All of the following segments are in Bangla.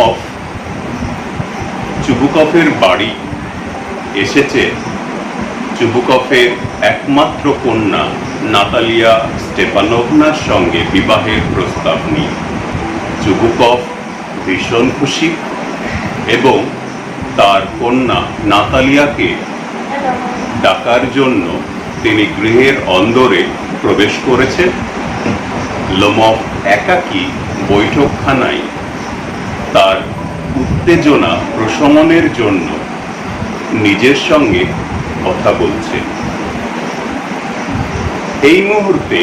লোমফ চুবুকভের বাড়ি এসেছে চুবুকভের একমাত্র কন্যা নাতালিয়া স্টেপানোভনার সঙ্গে বিবাহের প্রস্তাব নিয়ে। চুবুকভ ভীষণ খুশি এবং তার কন্যা নাতালিয়াকে ডাকার জন্য তিনি গৃহের অন্দরে প্রবেশ করেছেন। লোমফ একাকী বৈঠকখানায় তার উত্তেজনা প্রশমনের জন্য নিজের সঙ্গে কথা বলছে। এই মুহূর্তে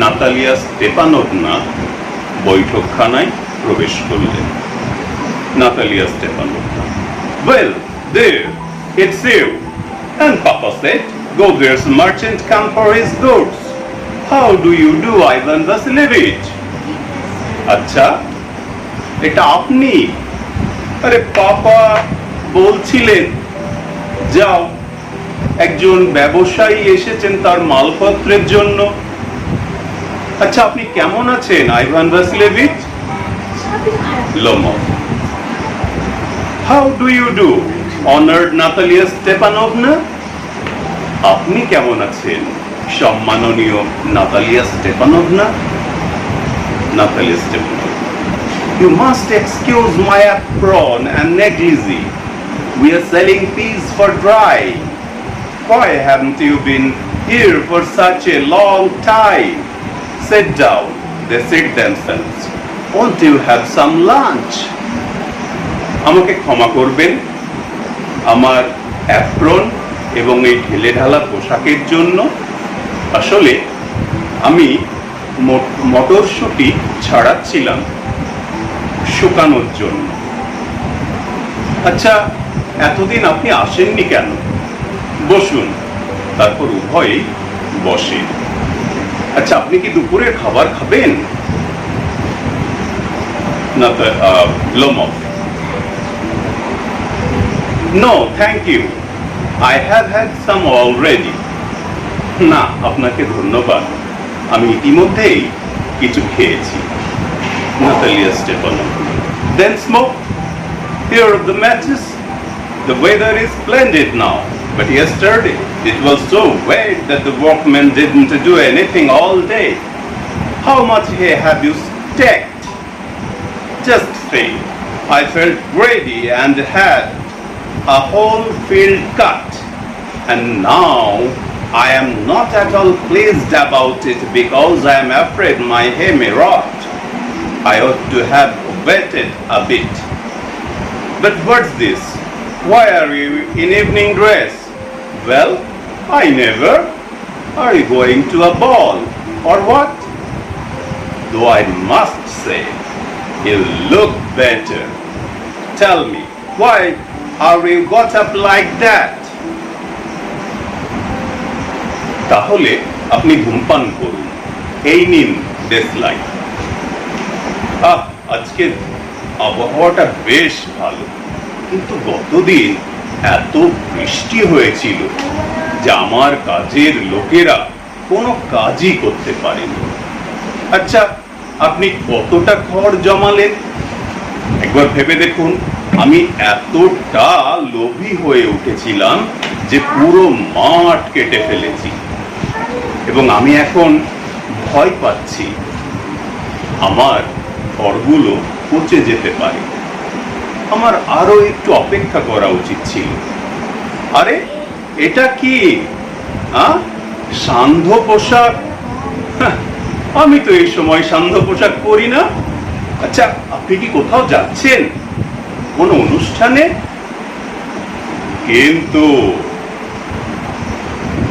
নাতালিয়া স্টেপানোভনা বৈঠকখানায় প্রবেশ করলেন। Natalia Stepanovna, "Well, there, it's you. And Papa said, go there's a merchant come for his goods. How do you do, Ivan Vasilievich?" আচ্ছা, এটা আপনি? আরে পাপা বলছিলেন যাও, একজন ব্যবসায়ী এসেছেন তার মালপত্রের জন্য। আচ্ছা, আপনি কেমন আছেন Ivan Vasilevich? Lomov, how do you do honoured Natalia Stepanovna? আপনি কেমন আছেন সম্মাননীয় Natalia Stepanovna? Natalia Stepanovna, you must excuse my apron and negligee. We are selling peas for dry. Why haven't you been here for such a long time? Sit down. They sit themselves. Won't you have some lunch? আমাকে ক্ষমা করবেন আমার অ্যাপ্রন এবং এই ঢেলে ঢালা পোশাকের জন্য। আসলে আমি মটরশুঁটি ছাড়াচ্ছিলাম শুকানোর জন্য। আচ্ছা, এতদিন আপনি আসেননি কেন? বসুন। তারপর উভয়েই বসে। আচ্ছা, আপনি কি দুপুরের খাবার খাবেন? না, Lomov, no thank you, I have had some already. না, আপনাকে ধন্যবাদ, আমি ইতিমধ্যেই কিছু খেয়েছি। Natalia Stepanovna, then smoke. Here are the matches. The weather is splendid now, but yesterday it was so wet that the workmen didn't do anything all day. How much hay have you stacked? Just think, I felt greedy and had a whole field cut, and now I am not at all pleased about it because I am afraid my hay may rot. I ought to have waited a bit. But what's this? Why are you in evening dress? Well, I never. Are you going to a ball or what? Though I must say, you look better. Tell me, why are you got up like that? তাহলে আপনি ধূমপান করুন, এই নিন ডেসলাইট। আজকে আবহাওয়াটা বেশ ভালো, কিন্তু গতদিন এত বৃষ্টি হয়েছিল যে আমার কাজের লোকেরা কোনো কাজই করতে পারেনি। আচ্ছা, আপনি কতটা খড় জমালেন একবার ভেবে দেখুন। আমি এতটা লোভী হয়ে উঠেছিলাম যে পুরো মাঠ কেটে ফেলেছি, এবং আমি এখন ভয় পাচ্ছি আমার খড়গুলো পচে যেতে পারে। আমার আরো একটু অপেক্ষা করা উচিত ছিল। আরে এটা কি সান্ধ্য পোশাক? আমি তো এই সময় সান্ধ্য পোশাক পরি না। আচ্ছা, আপনি কি কোথাও যাচ্ছেন, কোনো অনুষ্ঠানে? কিন্তু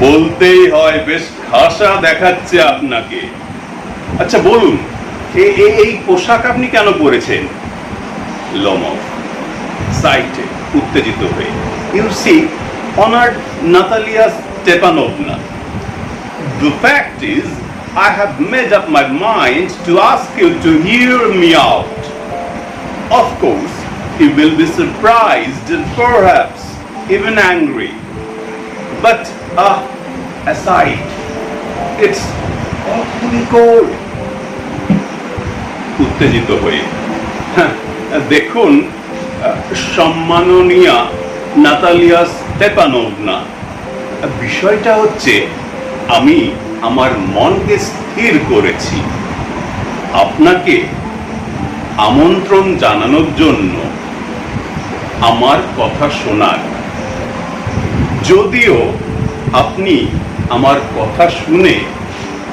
বলতেই হয় বেশ খাসা দেখাচ্ছে আপনাকে। আচ্ছা বলুন, এই পোশাক আপনি কেন পরেছেন? লোমফ সাইটে উত্তেজিত হয়ে, you see honored Natalia Stepanovna, the fact is I have made up my mind to ask you to hear me out. Of course you will be surprised and perhaps even angry, but aside, it's awfully cold. উত্তেজিত হয়ে, দেখুন সম্মাননীয়া নাতালিয়া স্টেপানোভনা, বিষয়টা হচ্ছে আমি আমার মনকে স্থির করেছি আপনাকে আমন্ত্রণ জানানোর জন্য আমার কথা শোনার। যদিও আপনি আমার কথা শুনে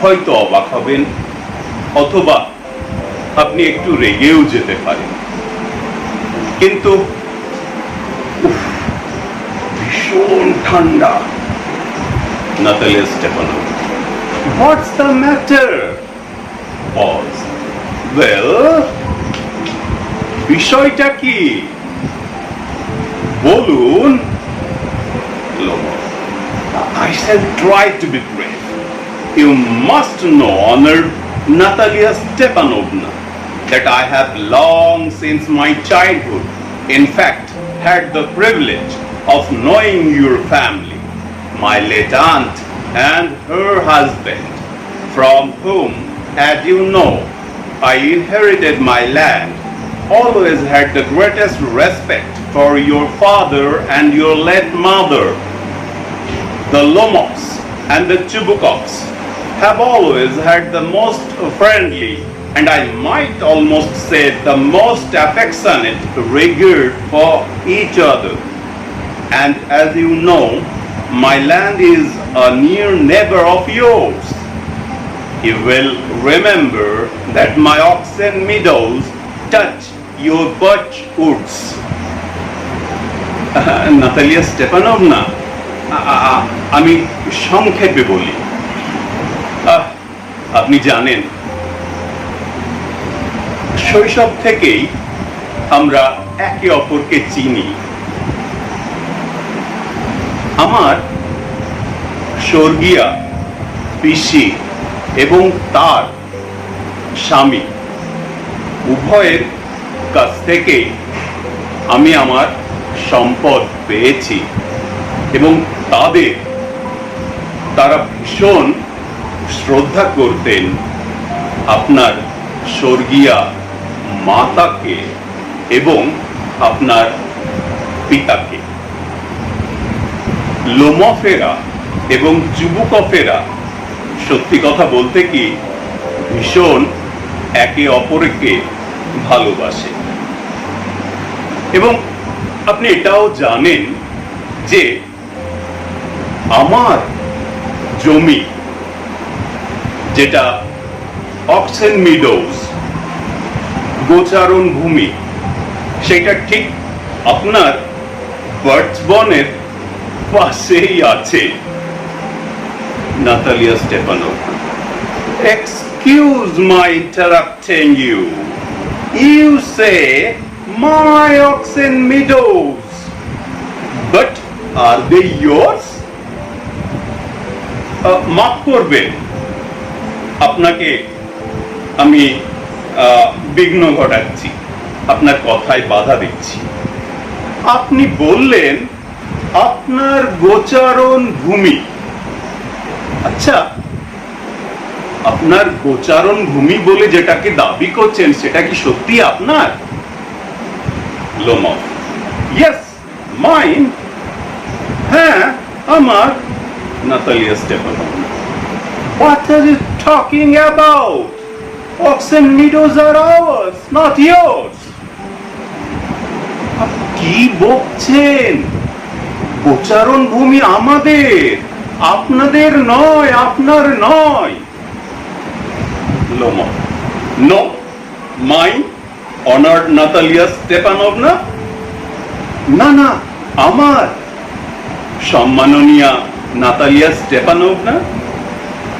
হয়তো অবাক হবেন অথবা আপনি একটু রেগেও যেতে পারেন, কিন্তু ভীষণ ঠান্ডা। Natalia Stepanovna, What's the matter? Pause. Well, বিষয়টা কি বলুন। Lomov, I shall try to be brave. You must know, honored Natalia Stepanovna, that I have long since my childhood, in fact, had the privilege of knowing your family, my late aunt and her husband, from whom, as you know, I inherited my land. Always had the greatest respect for your father and your late mother. The Lomovs and the Chubukovs have always had the most friendly, and I might almost say the most affectionate regard for each other. And as you know, my land is a near neighbor of yours. You will remember that my oxen meadows touch your birch woods. Natalia Stepanovna, আমি সংক্ষেপে বলি। আপনি জানেন, শৈশব থেকেই আমরা একে অপরকে চিনি। আমার স্বর্গীয়া পিসি এবং তার স্বামী উভয়ের কাছ থেকে আমি আমার সম্পদ পেয়েছি এবং তারা ভীষণ শ্রদ্ধা করতেন আপনার স্বর্গীয়া মাতাকে এবং আপনার পিতাকে। লোমফেরা এবং চুবুকফেরা সত্যি কথা বলতে কি ভীষণ একে অপরকে ভালোবাসে। এবং আপনি এটাও জানেন যে আমার জমি, যেটা অক্সেন মিডোজ গোচারণ ভূমি, সেটা ঠিক আপনার বার্চবনের পাশেই আছে। Natalia Stepanovna, excuse my interrupting you. You say my oxen meadows, but are they yours? মাফ করবেন, আপনাকে আমি বিঘ্ন ঘটাচ্ছি, আপনার কথায় বাধা দিচ্ছি। আপনি বললেন আপনার গোচারণ ভূমি। আচ্ছা, আপনার গোচারণ ভূমি বলে যেটাকে দাবি করছেন সেটা কি সত্যি আপনার? Lomov, yes, mine. হ্যাঁ, আমার। Natalia Stepanovna, What are you talking about? Oxen meadows are ours, not yours. কি বলছেন? গোচারণ ভূমি আমাদের, আপনাদের নয়, আপনার নয়। Lomov, No, mine, honored Natalia Stepanovna. না না, আমার। সম্মাননীয়া নাতালিয়া স্টেপানোভনা।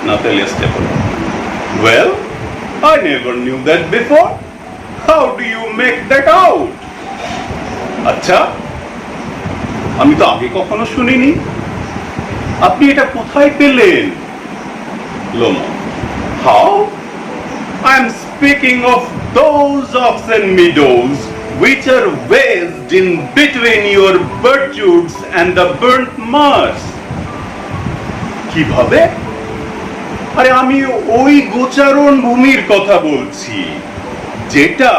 Natalia Stepanovna, Well, I never knew that before. How do you make that out? আচ্ছা, আমি তো আগে কখনো শুনিনি। আপনি এটা কোথায় পেলেন? Lomov, How? I am speaking of those oxen meadows which are wedged in between your birchwoods and the burnt marsh. কিভাবে? আরে আমি ওই গোচারণ ভূমির কথা বলছি যেটা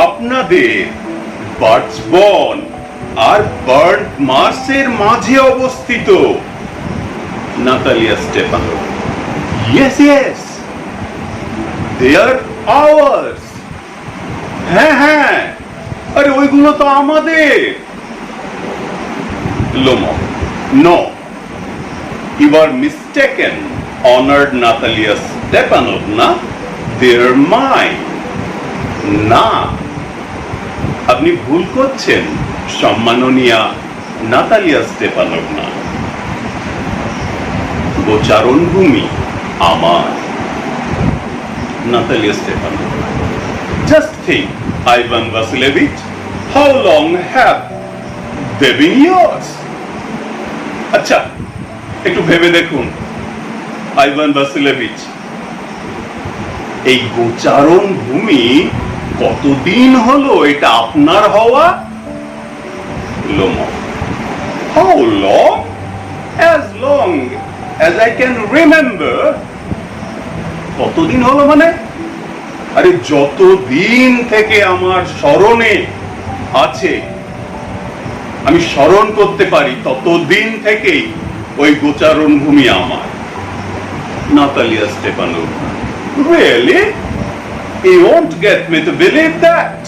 আপনাদের বার্চবন আর বার্ন্ট মার্সের মাঝে অবস্থিত। Natalia Stepanovna, yes yes, they are ours. হ্যাঁ হ্যাঁ, আরে ওইগুলো তো আমাদের। Lomov, no, you are mistaken, honored Natalia Stepanovna, they're mine. না, আপনি ভুল করছেন সম্মাননীয়া নাতালিয়া স্টেপানোভনা। গোচারণ ভূমি আমার। Natalia Stepanovna, just think, Ivan Vasilevich, how long have they been yours? আচ্ছা, একটু ভেবে দেখুন আইভান ভাসিলেভিচ, এই গোচারণ ভূমি কতদিন হলো এটা আপনার হওয়া? Lomov, how long? As long as I can remember. কতদিন হলো মানে? আরে যতদিন থেকে আমার স্মরণে আছে, আমি স্মরণ করতে পারি, ততদিন থেকেই ওই গোচারণ ভূমি আমার। Natalia Stepanovna, really? You won't get me to believe that.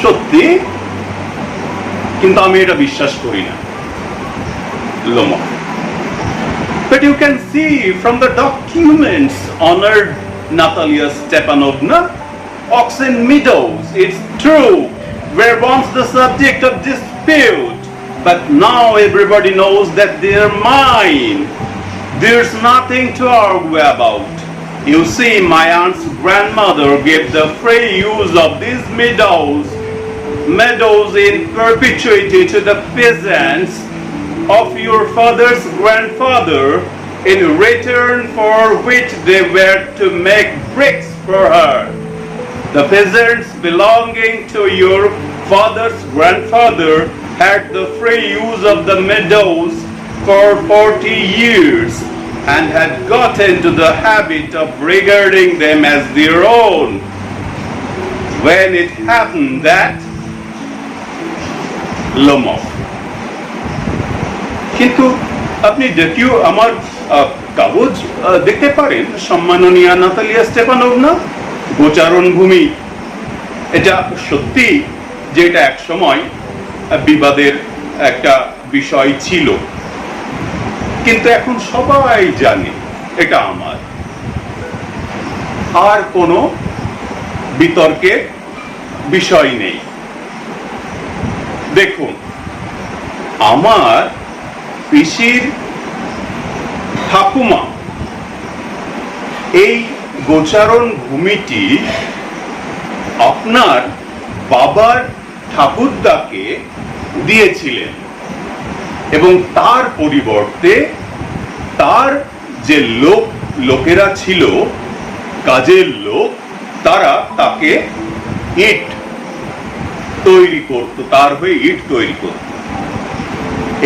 সত্যি? কিন্তু আমি এটা বিশ্বাস করি না। Lomov, but you can see from the documents, honored Natalia Stepanovna, Oxen Meadows, it's true, were once the subject of dispute, but now everybody knows that they're mine. There's nothing to argue about. You see, my aunt's grandmother gave the free use of these meadows in perpetuity to the peasants of your father's grandfather, in return for which they were to make bricks for her. The peasants belonging to your father's grandfather had the free use of the meadows for 40 years and had got into the habit of regarding them as their own. When it happened that Lomov, কিন্তু আপনি যদিও আমার কাগজ দেখতে পারেন সম্মাননীয়া নাতালিয়া স্টেপানোভনা, গোচারণ ভূমি, এটা সত্যি যে এটা এক সময় বিবাদের একটা বিষয় ছিল, কিন্তু এখন সবাই জানে এটা আমার। আর কোনো বিতর্কের বিষয় নেই। দেখুন, আমার পিসির ঠাকুমা এই গোচারণ ভূমিটি আপনার বাবার ঠাকুরদাকে দিয়েছিলেন এবং তার পরিবর্তে তার যে লোকেরা ছিল, কাজের লোক, তারা তাকে ইট তৈরি করত, তার হয়ে ইট তৈরি করত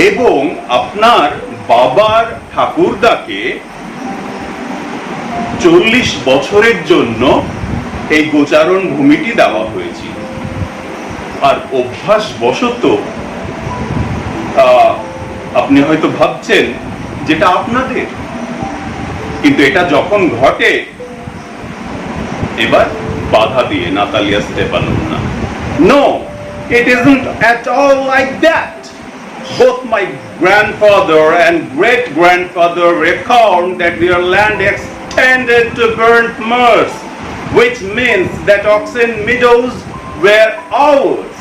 এবং আপনার বাবার ঠাকুরদাকে 40 বছরের জন্য এই গোচারণ ভূমিটি দেওয়া হয়েছিল। আর অভ্যাসবশত আপনি হয়তো ভাবছেন যেটা আপনাদের, কিন্তু এটা যখন ঘটে, এবার বাধা দিয়ে Natalia Stepanovna, No, it isn't at all like that. Both my grandfather and great-grandfather recount that their land extended to Burnt Mars, which means that Oxen Meadows were ours.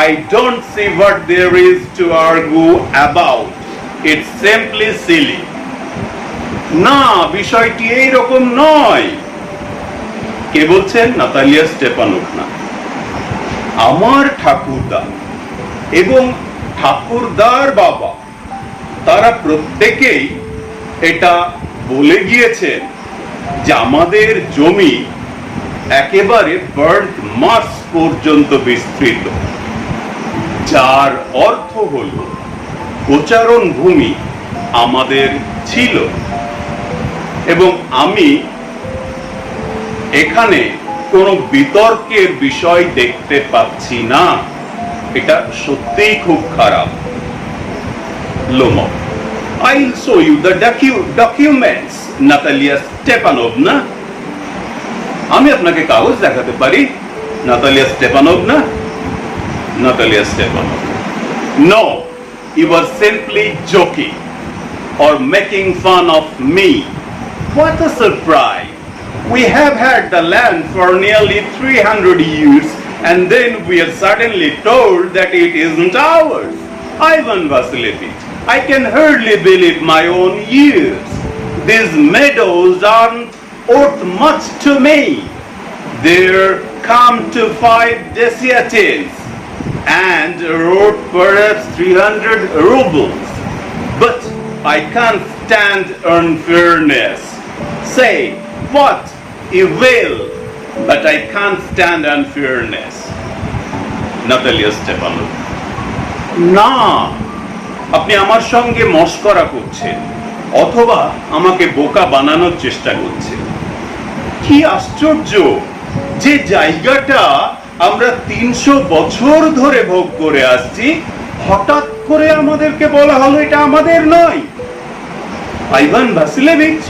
I don't see what there is to argue about. It's simply silly. না, বিষয়টি এই রকম নয়। কে বলছেন? Natalia Stepanovna. আমার ঠাকুরদা এবং ঠাকুরদার বাবা, তারা প্রত্যেকেই এটা বলে গিয়েছেন যে আমাদের জমি একেবারে বার্ন্ট মার্স পর্যন্ত বিস্তৃত, যার অর্থ হলো গোচারণ ভূমি আমাদের ছিল এবং আমি এখানে কোনো বিতর্কের বিষয় দেখতে পাচ্ছি না। এটা সত্যিই খুব খারাপ। লোমো, I'll show you the documents, Natalia Stepanovna. আমি আপনাকে কাগজ দেখাতে পারি, Natalia Stepanovna. Natalia Stepanovna. No, he was simply joking or making fun of me. What a surprise! We have had the land for nearly 300 years, and then we are suddenly told that it isn't ours. Ivan Vasilievich, I can hardly believe my own ears. These meadows aren't worth much to me. They're come to 5 desiatins and worth perhaps 300 rubles. But I can't stand unfairness. Say what you will, but I can't stand unfairness. Natalia Stepanovna. না, আপনি আমার সঙ্গে মশকরা করছেন অথবা আমাকে বোকা বানানোর চেষ্টা করছেন। কি আশ্চর্য যে জায়গাটা আমরা 300 বছর ধরে ভোগ করে আসছি, হঠাৎ করে আমাদেরকে বলা হলো এটা আমাদের নয়। আইভান ভাসিলেভিচ,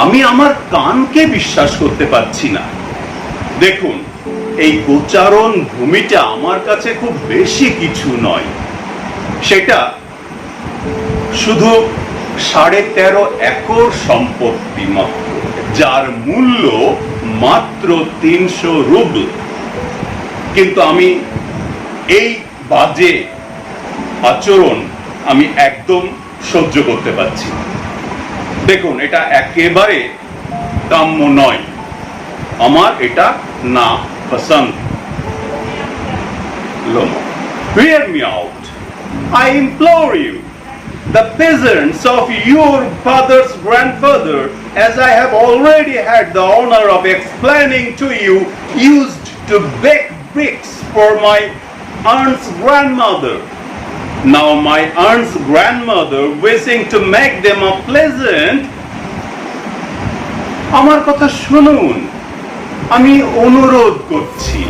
আমি আমার কানকে বিশ্বাস করতে পারছি না। দেখুন, এই গোচারণ ভূমিটা আমার কাছে খুব বেশি কিছু নয়। সেটা শুধু 13.5 একর সম্পত্তি মাত্র, যার মূল্য মাত্র 300 রুবল। কিন্তু আমি এই বাজে আচরণ আমি একদম সহ্য করতে পারছি না। দেখুন, এটা একেবারে কাম্য নয়, আমার এটা না পছন্দ। লোমো, hear me out. I implore you. The peasants of your father's grandfather, as I have already had the honor of explaining to you, used to bake bricks for my aunt's grandmother. Now my aunt's grandmother, wishing to make them a pleasant, আমার কথা শুনুন, আমি অনুরোধ করছি,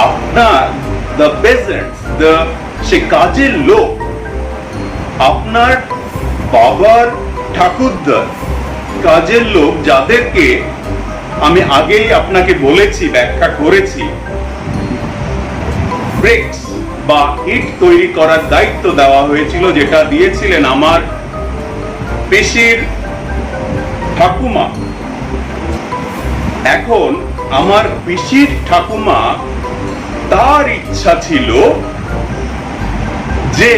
আপনার the peasants, সে কাজের লোক, আপনার বাবার ঠাকুরদার কাজের লোক, যাদেরকে আমি আগেই আপনাকে বলেছি, ব্যাখ্যা করেছি, ব্রিক্স বা ইট তৈরি করার দায়িত্ব দেওয়া হয়েছিল, যেটা দিয়েছিলেন আমার পিসির ঠাকুমা। এখন আমার পিসির ঠাকুমা, তার ইচ্ছা ছিল যে